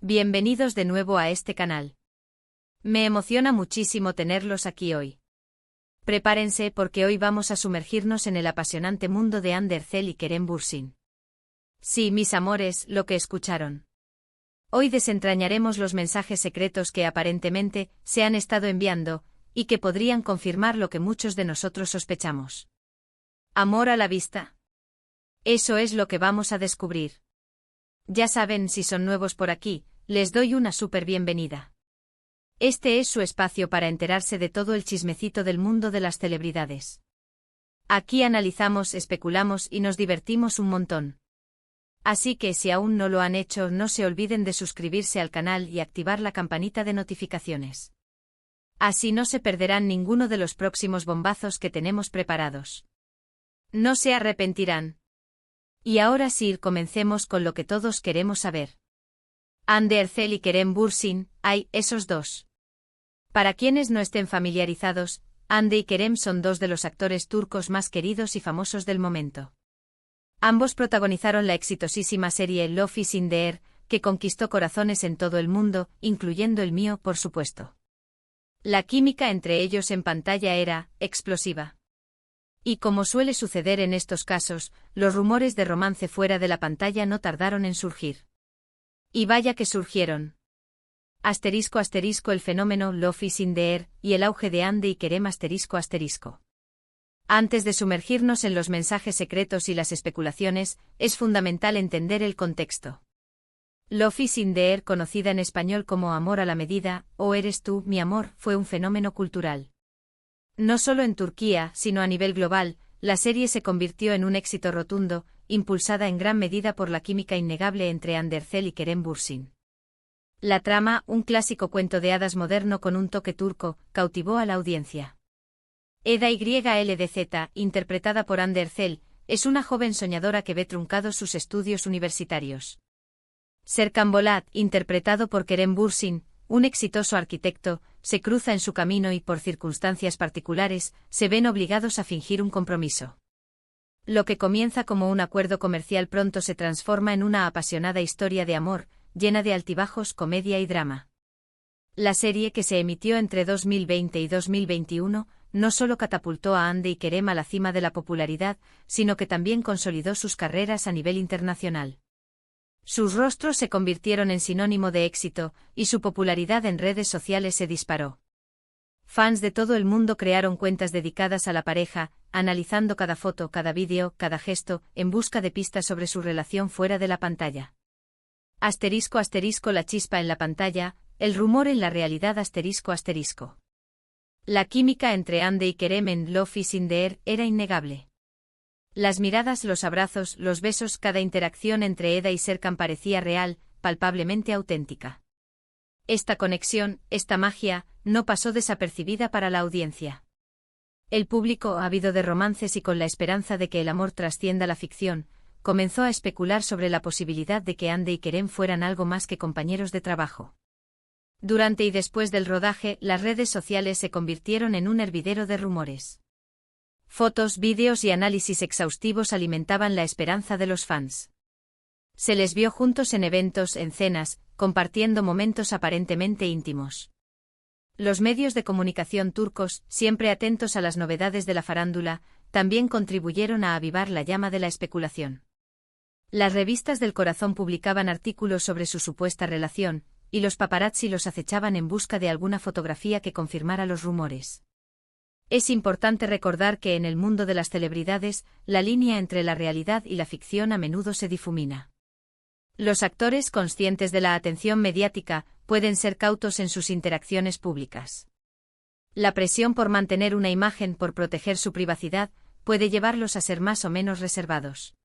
Bienvenidos de nuevo a este canal. Me emociona muchísimo tenerlos aquí hoy. Prepárense porque hoy vamos a sumergirnos en el apasionante mundo de Ander Zel y Kerem Bürsin. Sí, mis amores, lo que escucharon. Hoy desentrañaremos los mensajes secretos que aparentemente se han estado enviando, y que podrían confirmar lo que muchos de nosotros sospechamos. ¿Amor a la vista? Eso es lo que vamos a descubrir. Ya saben, si son nuevos por aquí, les doy una súper bienvenida. Este es su espacio para enterarse de todo el chismecito del mundo de las celebridades. Aquí analizamos, especulamos y nos divertimos un montón. Así que si aún no lo han hecho, no se olviden de suscribirse al canal y activar la campanita de notificaciones. Así no se perderán ninguno de los próximos bombazos que tenemos preparados. No se arrepentirán. Y ahora sí, comencemos con lo que todos queremos saber. Ander Zel y Kerem Bürsin, esos dos. Para quienes no estén familiarizados, Hande y Kerem son dos de los actores turcos más queridos y famosos del momento. Ambos protagonizaron la exitosísima serie Love is in the Air, que conquistó corazones en todo el mundo, incluyendo el mío, por supuesto. La química entre ellos en pantalla era explosiva. Y como suele suceder en estos casos, los rumores de romance fuera de la pantalla no tardaron en surgir. Y vaya que surgieron. *** el fenómeno Love is in the Air y el auge de Hande y Kerem ***. Antes de sumergirnos en los mensajes secretos y las especulaciones, es fundamental entender el contexto. Love is in the Air, conocida en español como Amor a la medida, o Eres tú, mi amor, fue un fenómeno cultural. No solo en Turquía, sino a nivel global, la serie se convirtió en un éxito rotundo, impulsada en gran medida por la química innegable entre Ander Zel y Kerem Bürsin. La trama, un clásico cuento de hadas moderno con un toque turco, cautivó a la audiencia. Eda YLDZ, interpretada por Ander Zel, es una joven soñadora que ve truncados sus estudios universitarios. Serkan Bolat, interpretado por Kerem Bürsin, un exitoso arquitecto, se cruza en su camino y por circunstancias particulares, se ven obligados a fingir un compromiso. Lo que comienza como un acuerdo comercial pronto se transforma en una apasionada historia de amor, llena de altibajos, comedia y drama. La serie, que se emitió entre 2020 y 2021, no solo catapultó a Hande y Kerem a la cima de la popularidad, sino que también consolidó sus carreras a nivel internacional. Sus rostros se convirtieron en sinónimo de éxito, y su popularidad en redes sociales se disparó. Fans de todo el mundo crearon cuentas dedicadas a la pareja, analizando cada foto, cada vídeo, cada gesto, en busca de pistas sobre su relación fuera de la pantalla. *** La chispa en la pantalla, el rumor en la realidad ***. La química entre Hande y Kerem en Love is in the Air era innegable. Las miradas, los abrazos, los besos, cada interacción entre Eda y Serkan parecía real, palpablemente auténtica. Esta conexión, esta magia, no pasó desapercibida para la audiencia. El público, ávido de romances y con la esperanza de que el amor trascienda la ficción, comenzó a especular sobre la posibilidad de que Hande y Kerem fueran algo más que compañeros de trabajo. Durante y después del rodaje, las redes sociales se convirtieron en un hervidero de rumores. Fotos, vídeos y análisis exhaustivos alimentaban la esperanza de los fans. Se les vio juntos en eventos, en cenas, compartiendo momentos aparentemente íntimos. Los medios de comunicación turcos, siempre atentos a las novedades de la farándula, también contribuyeron a avivar la llama de la especulación. Las revistas del corazón publicaban artículos sobre su supuesta relación, y los paparazzi los acechaban en busca de alguna fotografía que confirmara los rumores. Es importante recordar que en el mundo de las celebridades, la línea entre la realidad y la ficción a menudo se difumina. Los actores, conscientes de la atención mediática, pueden ser cautos en sus interacciones públicas. La presión por mantener una imagen, por proteger su privacidad, puede llevarlos a ser más o menos reservados.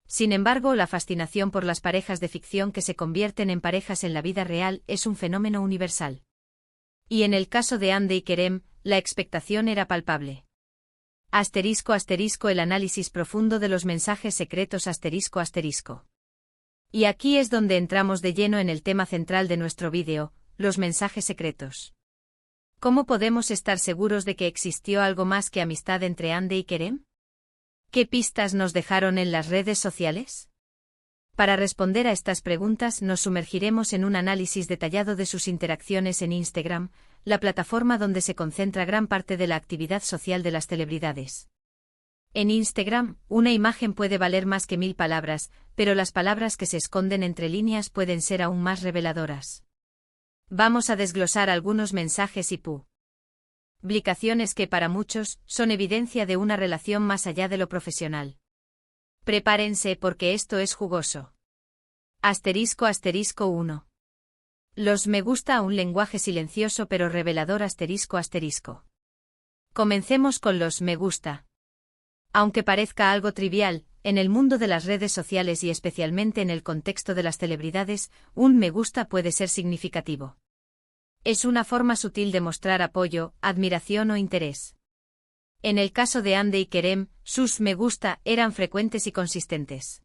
Sin embargo, la fascinación por las parejas de ficción que se convierten en parejas en la vida real es un fenómeno universal. Y en el caso de Hande y Kerem, la expectación era palpable. *** El análisis profundo de los mensajes secretos ***. Y aquí es donde entramos de lleno en el tema central de nuestro vídeo, los mensajes secretos. ¿Cómo podemos estar seguros de que existió algo más que amistad entre Hande y Kerem? ¿Qué pistas nos dejaron en las redes sociales? Para responder a estas preguntas nos sumergiremos en un análisis detallado de sus interacciones en Instagram, la plataforma donde se concentra gran parte de la actividad social de las celebridades. En Instagram, una imagen puede valer más que 1000 palabras, pero las palabras que se esconden entre líneas pueden ser aún más reveladoras. Vamos a desglosar algunos mensajes y publicaciones que para muchos son evidencia de una relación más allá de lo profesional. Prepárense porque esto es jugoso. Asterisco 1. Los me gusta, un lenguaje silencioso pero revelador. Asterisco. Comencemos con los me gusta. Aunque parezca algo trivial, en el mundo de las redes sociales y especialmente en el contexto de las celebridades, un me gusta puede ser significativo. Es una forma sutil de mostrar apoyo, admiración o interés. En el caso de Hande y Kerem, sus me gusta eran frecuentes y consistentes.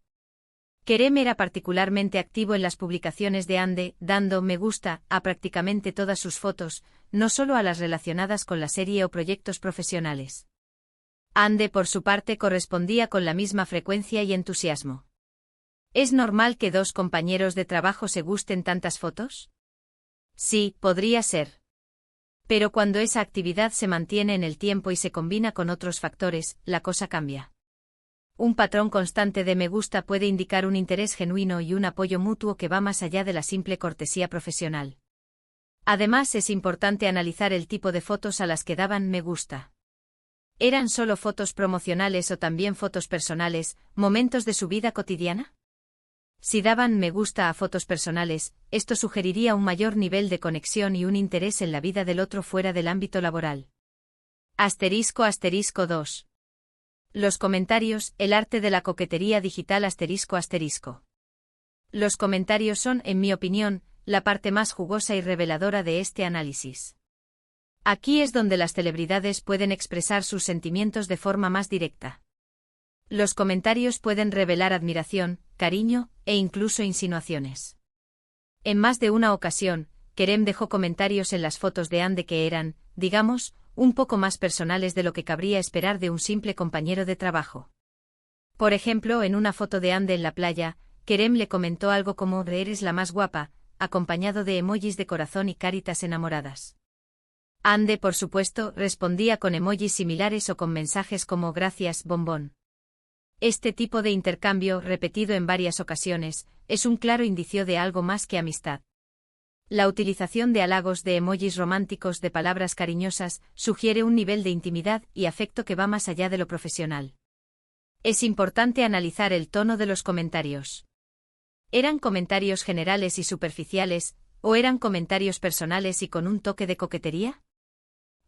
Kerem era particularmente activo en las publicaciones de Hande, dando me gusta a prácticamente todas sus fotos, no solo a las relacionadas con la serie o proyectos profesionales. Hande, por su parte, correspondía con la misma frecuencia y entusiasmo. ¿Es normal que dos compañeros de trabajo se gusten tantas fotos? Sí, podría ser. Pero cuando esa actividad se mantiene en el tiempo y se combina con otros factores, la cosa cambia. Un patrón constante de me gusta puede indicar un interés genuino y un apoyo mutuo que va más allá de la simple cortesía profesional. Además, es importante analizar el tipo de fotos a las que daban me gusta. ¿Eran solo fotos promocionales o también fotos personales, momentos de su vida cotidiana? Si daban me gusta a fotos personales, esto sugeriría un mayor nivel de conexión y un interés en la vida del otro fuera del ámbito laboral. Asterisco 2. Los comentarios, el arte de la coquetería digital. Asterisco. Los comentarios son, en mi opinión, la parte más jugosa y reveladora de este análisis. Aquí es donde las celebridades pueden expresar sus sentimientos de forma más directa. Los comentarios pueden revelar admiración, cariño, e incluso insinuaciones. En más de una ocasión, Kerem dejó comentarios en las fotos de Hande que eran, digamos, un poco más personales de lo que cabría esperar de un simple compañero de trabajo. Por ejemplo, en una foto de Hande en la playa, Kerem le comentó algo como «eres la más guapa», acompañado de emojis de corazón y caritas enamoradas. Hande, por supuesto, respondía con emojis similares o con mensajes como «gracias, bombón». Este tipo de intercambio, repetido en varias ocasiones, es un claro indicio de algo más que amistad. La utilización de halagos, de emojis románticos, de palabras cariñosas, sugiere un nivel de intimidad y afecto que va más allá de lo profesional. Es importante analizar el tono de los comentarios. ¿Eran comentarios generales y superficiales, o eran comentarios personales y con un toque de coquetería?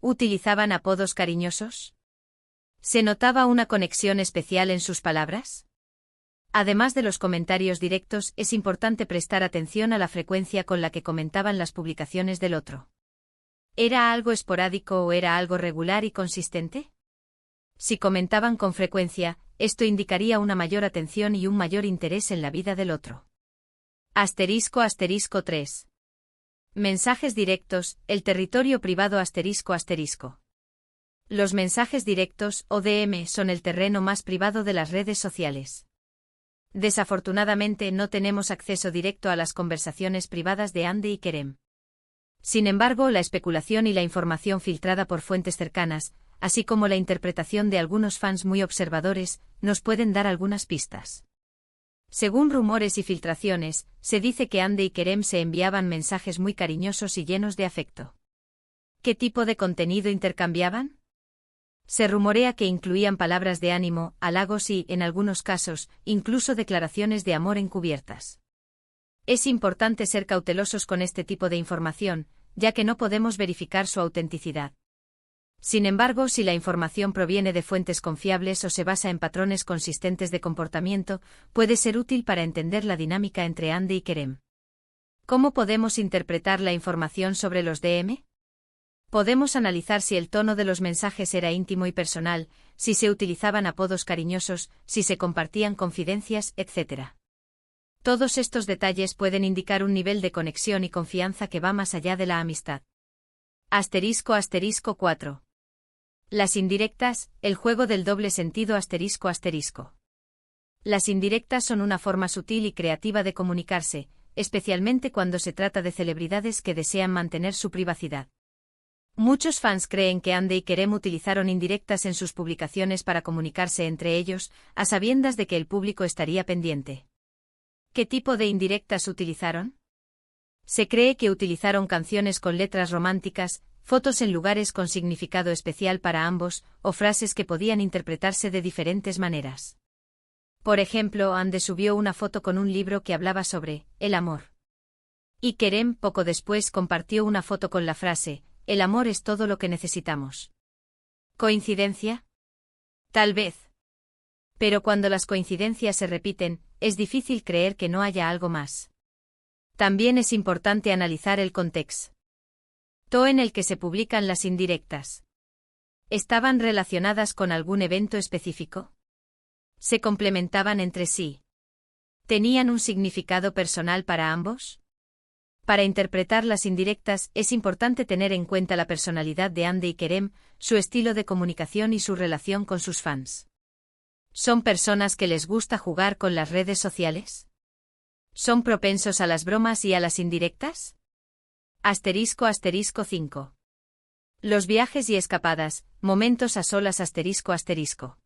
¿Utilizaban apodos cariñosos? ¿Se notaba una conexión especial en sus palabras? Además de los comentarios directos, es importante prestar atención a la frecuencia con la que comentaban las publicaciones del otro. ¿Era algo esporádico o era algo regular y consistente? Si comentaban con frecuencia, esto indicaría una mayor atención y un mayor interés en la vida del otro. Asterisco 3. Mensajes directos, el territorio privado. Asterisco. Los mensajes directos, o DM, son el terreno más privado de las redes sociales. Desafortunadamente no tenemos acceso directo a las conversaciones privadas de Hande y Kerem. Sin embargo, la especulación y la información filtrada por fuentes cercanas, así como la interpretación de algunos fans muy observadores, nos pueden dar algunas pistas. Según rumores y filtraciones, se dice que Hande y Kerem se enviaban mensajes muy cariñosos y llenos de afecto. ¿Qué tipo de contenido intercambiaban? Se rumorea que incluían palabras de ánimo, halagos y, en algunos casos, incluso declaraciones de amor encubiertas. Es importante ser cautelosos con este tipo de información, ya que no podemos verificar su autenticidad. Sin embargo, si la información proviene de fuentes confiables o se basa en patrones consistentes de comportamiento, puede ser útil para entender la dinámica entre Hande y Kerem. ¿Cómo podemos interpretar la información sobre los DM? Podemos analizar si el tono de los mensajes era íntimo y personal, si se utilizaban apodos cariñosos, si se compartían confidencias, etc. Todos estos detalles pueden indicar un nivel de conexión y confianza que va más allá de la amistad. Asterisco 4. Las indirectas, el juego del doble sentido. Asterisco. Las indirectas son una forma sutil y creativa de comunicarse, especialmente cuando se trata de celebridades que desean mantener su privacidad. Muchos fans creen que Andy y Kerem utilizaron indirectas en sus publicaciones para comunicarse entre ellos, a sabiendas de que el público estaría pendiente. ¿Qué tipo de indirectas utilizaron? Se cree que utilizaron canciones con letras románticas, fotos en lugares con significado especial para ambos, o frases que podían interpretarse de diferentes maneras. Por ejemplo, Andy subió una foto con un libro que hablaba sobre el amor. Y Kerem poco después compartió una foto con la frase: "El amor es todo lo que necesitamos". ¿Coincidencia? Tal vez. Pero cuando las coincidencias se repiten, es difícil creer que no haya algo más. También es importante analizar el contexto en el que se publican las indirectas. ¿Estaban relacionadas con algún evento específico? ¿Se complementaban entre sí? ¿Tenían un significado personal para ambos? Para interpretar las indirectas es importante tener en cuenta la personalidad de Andy y Kerem, su estilo de comunicación y su relación con sus fans. ¿Son personas que les gusta jugar con las redes sociales? ¿Son propensos a las bromas y a las indirectas? **5. Los viajes y escapadas, momentos a solas **.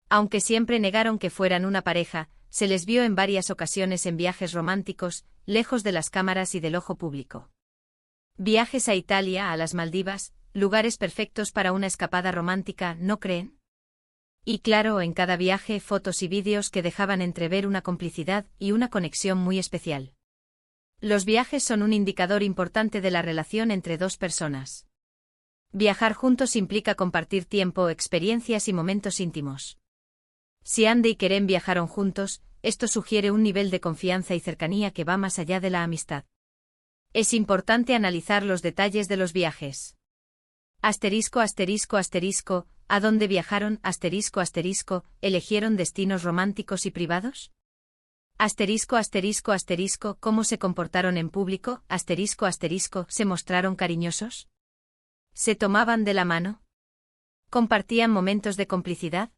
Aunque siempre negaron que fueran una pareja, se les vio en varias ocasiones en viajes románticos, lejos de las cámaras y del ojo público. Viajes a Italia, a las Maldivas, lugares perfectos para una escapada romántica, ¿no creen? Y claro, en cada viaje fotos y vídeos que dejaban entrever una complicidad y una conexión muy especial. Los viajes son un indicador importante de la relación entre dos personas. Viajar juntos implica compartir tiempo, experiencias y momentos íntimos. Si Andy y Kerem viajaron juntos, esto sugiere un nivel de confianza y cercanía que va más allá de la amistad. Es importante analizar los detalles de los viajes. ****, ¿a dónde viajaron? ¿Eligieron destinos románticos y privados? ¿Cómo se comportaron en público? ¿Se mostraron cariñosos? ¿Se tomaban de la mano? ¿Compartían momentos de complicidad?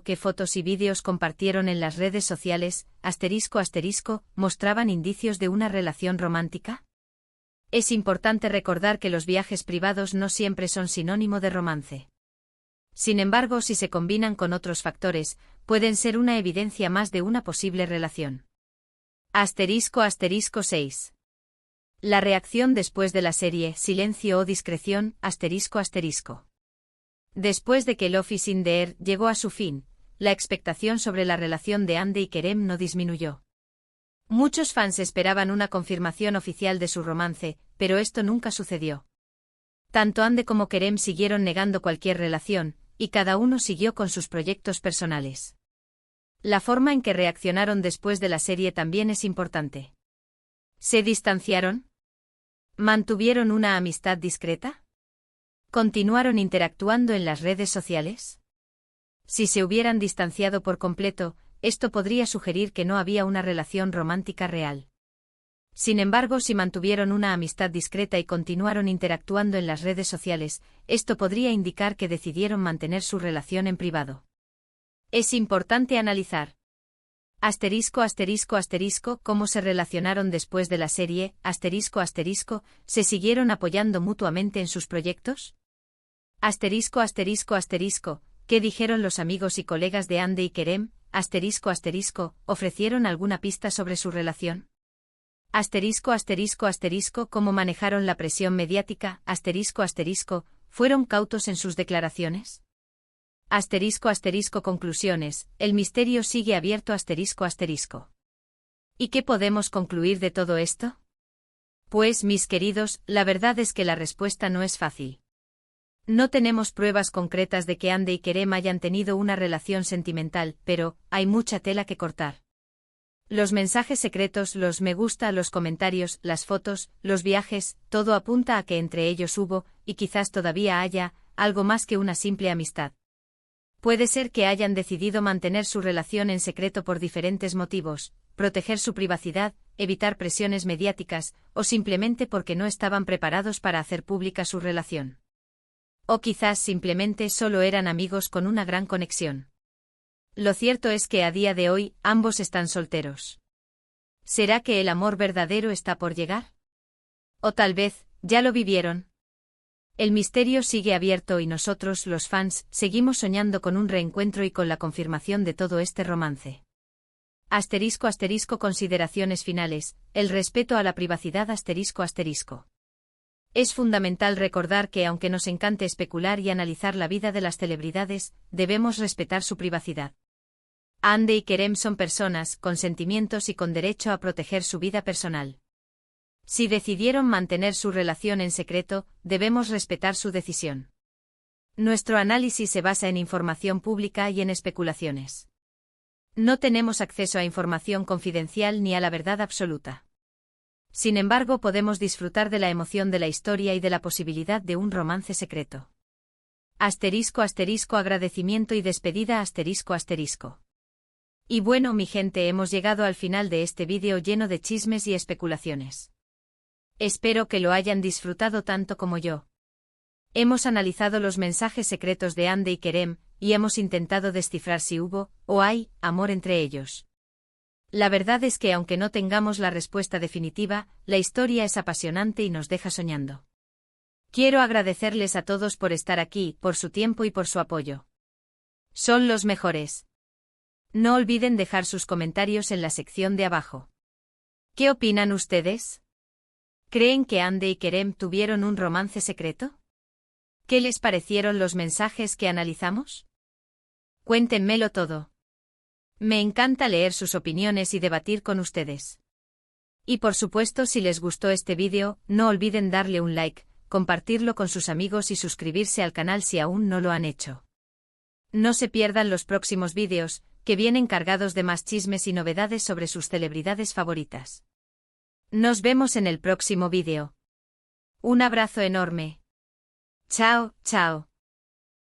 ¿Qué fotos y vídeos compartieron en las redes sociales? ¿Mostraban indicios de una relación romántica? Es importante recordar que los viajes privados no siempre son sinónimo de romance. Sin embargo, si se combinan con otros factores, pueden ser una evidencia más de una posible relación. **6. La reacción después de la serie, silencio o discreción, ***. Después de que Love is in the Air llegó a su fin, la expectación sobre la relación de Andy y Kerem no disminuyó. Muchos fans esperaban una confirmación oficial de su romance, pero esto nunca sucedió. Tanto Andy como Kerem siguieron negando cualquier relación, y cada uno siguió con sus proyectos personales. La forma en que reaccionaron después de la serie también es importante. ¿Se distanciaron? ¿Mantuvieron una amistad discreta? ¿Continuaron interactuando en las redes sociales? Si se hubieran distanciado por completo, esto podría sugerir que no había una relación romántica real. Sin embargo, si mantuvieron una amistad discreta y continuaron interactuando en las redes sociales, esto podría indicar que decidieron mantener su relación en privado. Es importante analizar. ¿Cómo se relacionaron después de la serie? ¿Se siguieron apoyando mutuamente en sus proyectos? ¿Qué dijeron los amigos y colegas de Andy y Kerem? ¿Ofrecieron alguna pista sobre su relación? ¿Cómo manejaron la presión mediática? ¿Fueron cautos en sus declaraciones? Conclusiones, el misterio sigue abierto. ¿Y qué podemos concluir de todo esto? Pues, mis queridos, la verdad es que la respuesta no es fácil. No tenemos pruebas concretas de que Andy y Kerem hayan tenido una relación sentimental, pero hay mucha tela que cortar. Los mensajes secretos, los me gusta, los comentarios, las fotos, los viajes, todo apunta a que entre ellos hubo, y quizás todavía haya, algo más que una simple amistad. Puede ser que hayan decidido mantener su relación en secreto por diferentes motivos, proteger su privacidad, evitar presiones mediáticas, o simplemente porque no estaban preparados para hacer pública su relación. O quizás simplemente solo eran amigos con una gran conexión. Lo cierto es que a día de hoy, ambos están solteros. ¿Será que el amor verdadero está por llegar? O tal vez, ya lo vivieron. El misterio sigue abierto y nosotros, los fans, seguimos soñando con un reencuentro y con la confirmación de todo este romance. *** Consideraciones finales, el respeto a la privacidad ***. Es fundamental recordar que aunque nos encante especular y analizar la vida de las celebridades, debemos respetar su privacidad. Hande y Kerem son personas, con sentimientos y con derecho a proteger su vida personal. Si decidieron mantener su relación en secreto, debemos respetar su decisión. Nuestro análisis se basa en información pública y en especulaciones. No tenemos acceso a información confidencial ni a la verdad absoluta. Sin embargo, podemos disfrutar de la emoción de la historia y de la posibilidad de un romance secreto. Agradecimiento y despedida ***. Y bueno, mi gente, hemos llegado al final de este vídeo lleno de chismes y especulaciones. Espero que lo hayan disfrutado tanto como yo. Hemos analizado los mensajes secretos de Hande y Kerem, y hemos intentado descifrar si hubo, o hay, amor entre ellos. La verdad es que aunque no tengamos la respuesta definitiva, la historia es apasionante y nos deja soñando. Quiero agradecerles a todos por estar aquí, por su tiempo y por su apoyo. Son los mejores. No olviden dejar sus comentarios en la sección de abajo. ¿Qué opinan ustedes? ¿Creen que Hande y Kerem tuvieron un romance secreto? ¿Qué les parecieron los mensajes que analizamos? Cuéntenmelo todo. Me encanta leer sus opiniones y debatir con ustedes. Y por supuesto, si les gustó este vídeo, no olviden darle un like, compartirlo con sus amigos y suscribirse al canal si aún no lo han hecho. No se pierdan los próximos vídeos, que vienen cargados de más chismes y novedades sobre sus celebridades favoritas. Nos vemos en el próximo vídeo. Un abrazo enorme. Chao, chao.